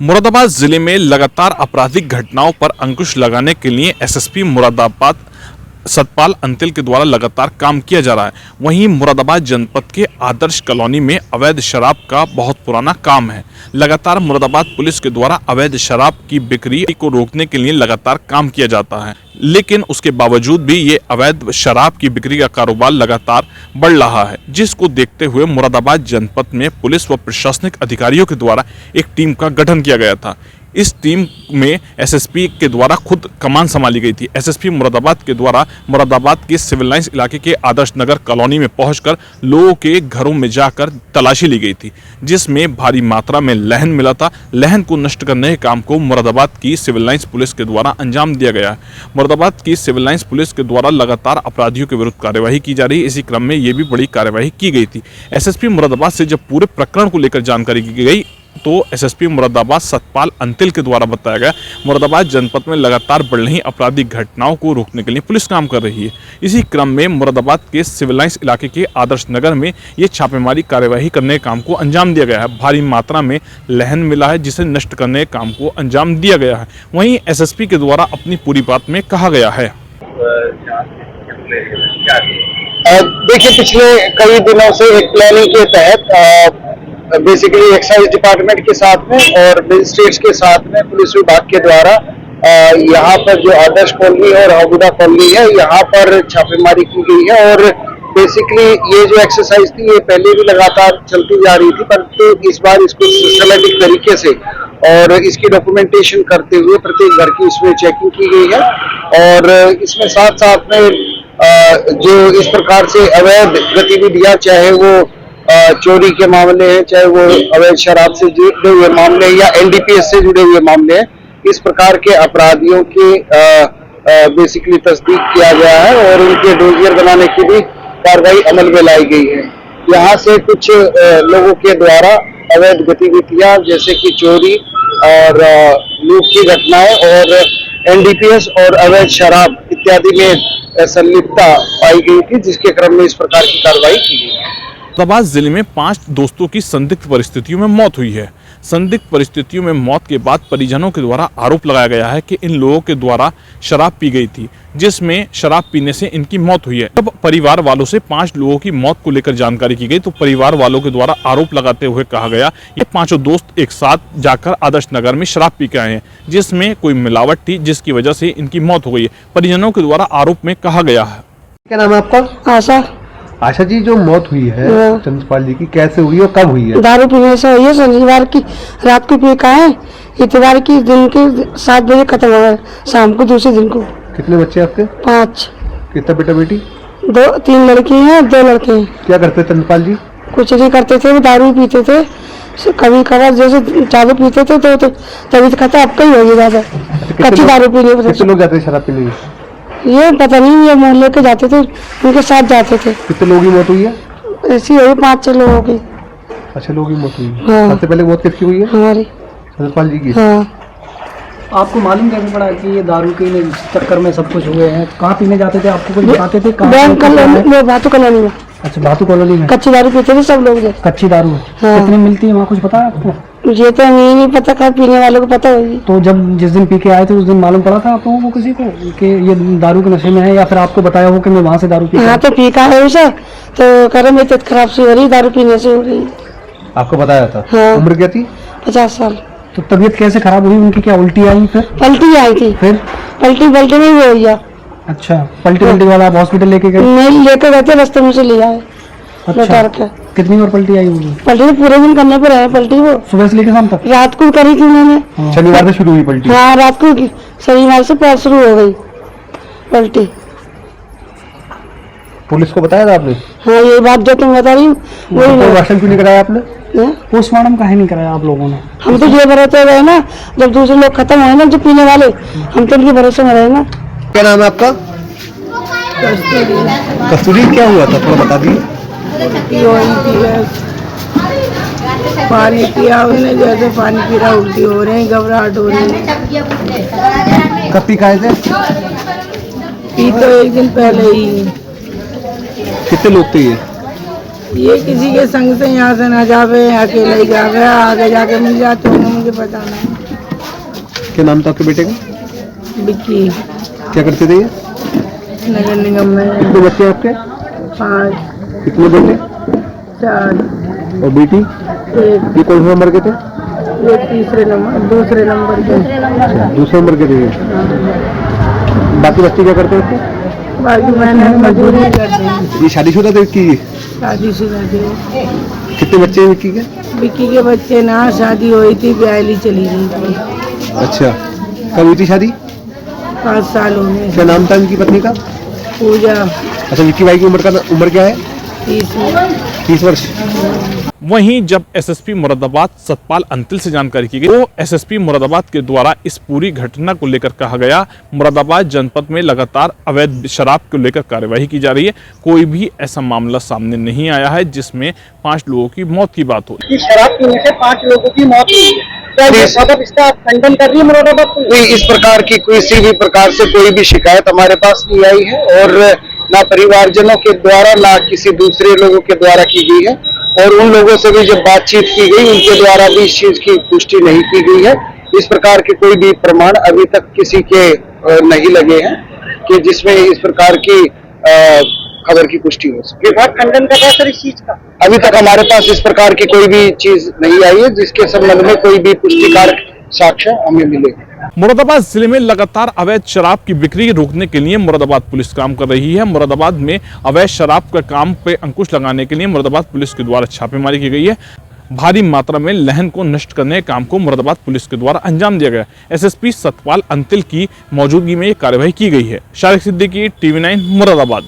मुरादाबाद जिले में लगातार आपराधिक घटनाओं पर अंकुश लगाने के लिए एसएसपी मुरादाबाद सतपाल अंतिल के द्वारा लगातार काम किया जा रहा है। वहीं मुरादाबाद जनपद के आदर्श कॉलोनी में अवैध शराब का बहुत पुराना काम है। लगातार मुरादाबाद पुलिस के द्वारा अवैध शराब की बिक्री को रोकने के लिए लगातार काम किया जाता है, लेकिन उसके बावजूद भी ये अवैध शराब की बिक्री का कारोबार लगातार बढ़ रहा है, जिसको देखते हुए मुरादाबाद जनपद में पुलिस व प्रशासनिक अधिकारियों के द्वारा एक टीम का गठन किया गया था। इस टीम में एसएसपी के द्वारा खुद कमान संभाली गई थी। एसएसपी मुरादाबाद के द्वारा मुरादाबाद के सिविल लाइंस इलाके के आदर्श नगर कॉलोनी में पहुंचकर लोगों के घरों में जाकर तलाशी ली गई थी, जिसमें भारी मात्रा में लहन मिला था। लहन को नष्ट करने के काम को मुरादाबाद की सिविल लाइंस पुलिस के द्वारा अंजाम दिया गया है। मुरादाबाद की सिविल लाइंस पुलिस के द्वारा लगातार अपराधियों के विरुद्ध कार्यवाही की जा रही है। इसी क्रम में ये भी बड़ी कार्यवाही की गई थी। एसएसपी मुरादाबाद से जब पूरे प्रकरण को लेकर जानकारी की गई तो एसएसपी मुरादाबाद सतपाल अंतिल के द्वारा बताया गया, मुरादाबाद जनपद में लगातार बढ़ रही आपराधिक घटनाओं को रोकने के लिए पुलिस काम कर रही है। इसी क्रम में मुरादाबाद के सिविल लाइंस इलाके के आदर्श नगर में ये छापेमारी कार्यवाही करने के काम को अंजाम दिया गया है। भारी मात्रा में लहन मिला है, जिसे नष्ट करने के काम को अंजाम दिया गया है। वहीं एसएसपी के द्वारा अपनी पूरी बात में कहा गया है। देखिए, पिछले कई दिनों से एक प्लानिंग के तहत बेसिकली एक्साइज डिपार्टमेंट के साथ में और मजिस्ट्रेट्स के साथ में पुलिस विभाग के द्वारा यहाँ पर जो आदर्श कॉलोनी और हबूदा कॉलोनी है, यहाँ पर छापेमारी की गई है। और बेसिकली ये जो एक्सरसाइज थी ये पहले भी लगातार चलती जा रही थी, परंतु इस बार इसको सिस्टमेटिक तरीके से और इसकी डॉक्यूमेंटेशन करते हुए प्रत्येक घर की इसमें चेकिंग की गई है। और इसमें साथ साथ में जो इस प्रकार से अवैध गतिविधियां, चाहे वो चोरी के मामले हैं, चाहे वो अवैध शराब से जुड़े हुए मामले या एनडीपीएस से जुड़े हुए मामले हैं, इस प्रकार के अपराधियों की बेसिकली तस्दीक किया गया है और उनके डोजियर बनाने की भी कार्रवाई अमल में लाई गई है। यहाँ से कुछ लोगों के द्वारा अवैध गतिविधियां जैसे कि चोरी और लूट की घटनाएं और एनडीपीएस और अवैध शराब इत्यादि में संलिप्तता पाई गई थी, जिसके क्रम में इस प्रकार की कार्रवाई की गई है। मुरादाबाद जिले में 5 दोस्तों की संदिग्ध परिस्थितियों में मौत हुई है। संदिग्ध परिस्थितियों में मौत के बाद परिजनों के द्वारा आरोप लगाया गया है कि इन लोगों के द्वारा शराब पी गई थी, जिसमें शराब पीने से इनकी मौत हुई है। तब परिवार वालों से 5 लोगों की मौत को लेकर जानकारी की गई तो परिवार वालों के द्वारा आरोप लगाते हुए कहा गया ये 5 दोस्त एक साथ जाकर आदर्श नगर में शराब पी के आए हैं, जिसमें कोई मिलावट थी, जिसकी वजह से इनकी मौत हो गई है। परिजनों के द्वारा आरोप में कहा गया है। क्या नाम है आपका? आशा जी, जो मौत हुई है चंद्रपाल जी की, कैसे हुई और कब हुई है? दारू पीने से हुई है। शनिवार की रात को पी का है, इतवार की दिन के 7 बजे खत्म हो गया, शाम को दूसरे दिन को। कितने बच्चे आपके? 5। कितना बेटा बेटी? 3 लड़की हैं, 2 लड़के हैं। क्या करते चंद्रपाल जी? कुछ नहीं करते थे, वो दारू पीते थे। कभी कभार जैसे चालू पीते थे तो तबीयत खत्म, अब कहीं होगी ज्यादा कच्ची दारू पीने। कितने लोग जाते थे शराब पीने? ये पता नहीं, ये मोहल्ले के जाते थे, उनके साथ जाते थे। कितने लोगों की मौत हुई है? ऐसी हुई 5-6 लोगों की। अच्छा, लोगों की मौत हुई है। हाँ। सबसे पहले मौत किसकी हुई है? हमारी, चंद्रपाल जी की। हाँ। आपको मालूम कैसे पड़ा कि ये दारू के चक्कर में सब कुछ हुए हैं? कहाँ पीने जाते थे? आपको कुछ बताते थे? बैंक कॉलोनी, भातू कॉलोनी में। अच्छा, भातू कॉलोनी में कच्ची दारू पीते थे सब लोग। कच्ची दारू? हाँ। कितने मिलती है वहाँ, कुछ पता है आपको? ये तो हमें नहीं पता, खैर पीने वालों को पता होगी। तो जब जिस दिन पी के आए थे उस दिन मालूम पड़ा था आप लोगों को किसी को कि ये दारू के नशे में है, या फिर आपको बताया हो कि मैं वहाँ से दारू पी? हाँ, तो पी का है उसे, तो कह रहे मेरी तबीयत खराब सी हो रही, दारू पीने से हो रही। आपको बताया था? हाँ। उम्र क्या थी? 50 साल। तो तबीयत कैसे खराब हुई उनकी? क्या उल्टी आई? फिर पलटी आई थी। फिर पलटी में ही हो गया। अच्छा, पलटी वाला आप हॉस्पिटल लेके गए? नहीं, लेकर गए थे, रास्ते में से ले आए। अच्छा, कितनी बार पलटी आई होगी? पलटी तो पूरे दिन करने पर है पलटी, वो सुबह से लेकर शाम तक? रात को करी थी उन्होंने। शनिवार से शुरू हुई पलटी? हाँ, रात को शनिवार से पैर शुरू हो गई पलटी। पुलिस को बताया था आपने? हाँ, ये बात जो तुम बता रही हूँ वही। पोस्टमार्टम क्यों नहीं कराया आपने? पोस्टमार्टम काहे नहीं कराया आप लोगों ने? हम तो ये भरोसे रहे ना, जब दूसरे लोग खत्म हुए ना, जो पीने वाले, हम तो उनके भरोसे में रहे ना। क्या नाम है आपका? कस्तूरी। क्या हुआ था, थोड़ा बता दिए। पानी पिया उसने, जैसे पानी पी रहा उल्टी हो रही है, घबराहट हो रही है। कब पी खाए थे? पी तो 1 दिन पहले ही। कितने लोग थे ये किसी के संग से यहाँ से ना जावे, अकेले ही जावे, आगे जाके मिल जाते होंगे, मुझे पता नहीं। क्या नाम था आपके बेटे का? बिक्की क्या करते थे ये? नगर निगम में कितने बच्चे हैं आपके? 5 कितने बेटे 4 और बेटी? 1 ये कौन से नंबर के थे? ये दूसरे नंबर के दूसरे नंबर के थे ये। बाकी बच्चे क्या करते हैं? बाकी मैंने मजदूरी करते हैं। ये शादीशुदा थे विक्की की? शादीशुदा थे। कितने बच्चे हैं विक्की के? बिक्की के बच्चे ना शादी हुई थी, ब्याहली चली गई थी। अच्छा, कब हुई थी शादी? 5 साल हो गए। क्या नाम था इनकी पत्नी का? पूजा अच्छा, विक्की भाई की उम्र क्या है? 30 वर्ष। वहीं जब एसएसपी मुरादाबाद सतपाल अंतिल से जानकारी की गई तो एसएसपी मुरादाबाद के द्वारा इस पूरी घटना को लेकर कहा गया, मुरादाबाद जनपद में लगातार अवैध शराब को लेकर कार्यवाही की जा रही है। कोई भी ऐसा मामला सामने नहीं आया है जिसमें 5 लोगों की मौत की बात हो। शराब पीने से 5 लोगों की मौत हुई है, क्या इसका खंडन कर रही है मुरादाबाद? नहीं, इस प्रकार की किसी भी प्रकार से कोई भी शिकायत हमारे पास नहीं आई है और ना परिवारजनों के द्वारा ना किसी दूसरे लोगों के द्वारा की गई है। और उन लोगों से भी जब बातचीत की गई उनके द्वारा भी इस चीज की पुष्टि नहीं की गई है। इस प्रकार के कोई भी प्रमाण अभी तक किसी के नहीं लगे हैं कि जिसमें इस प्रकार की खबर की पुष्टि हो सके। विभाग खंडन कर रहा है सर इस चीज का? अभी तक हमारे पास इस प्रकार की कोई भी चीज नहीं आई है जिसके संबंध में कोई भी पुष्टिकारक साक्ष्य हमें मिले। मुरादाबाद जिले में लगातार अवैध शराब की बिक्री रोकने के लिए मुरादाबाद पुलिस काम कर रही है। मुरादाबाद में अवैध शराब के काम पे अंकुश लगाने के लिए मुरादाबाद पुलिस के द्वारा छापेमारी की गई है। भारी मात्रा में लहन को नष्ट करने के काम को मुरादाबाद पुलिस के द्वारा अंजाम दिया गया। एसएसपी सतपाल अंतिल की मौजूदगी में ये कार्यवाही की गई है। शारिक सिद्दीकी, TV9 मुरादाबाद।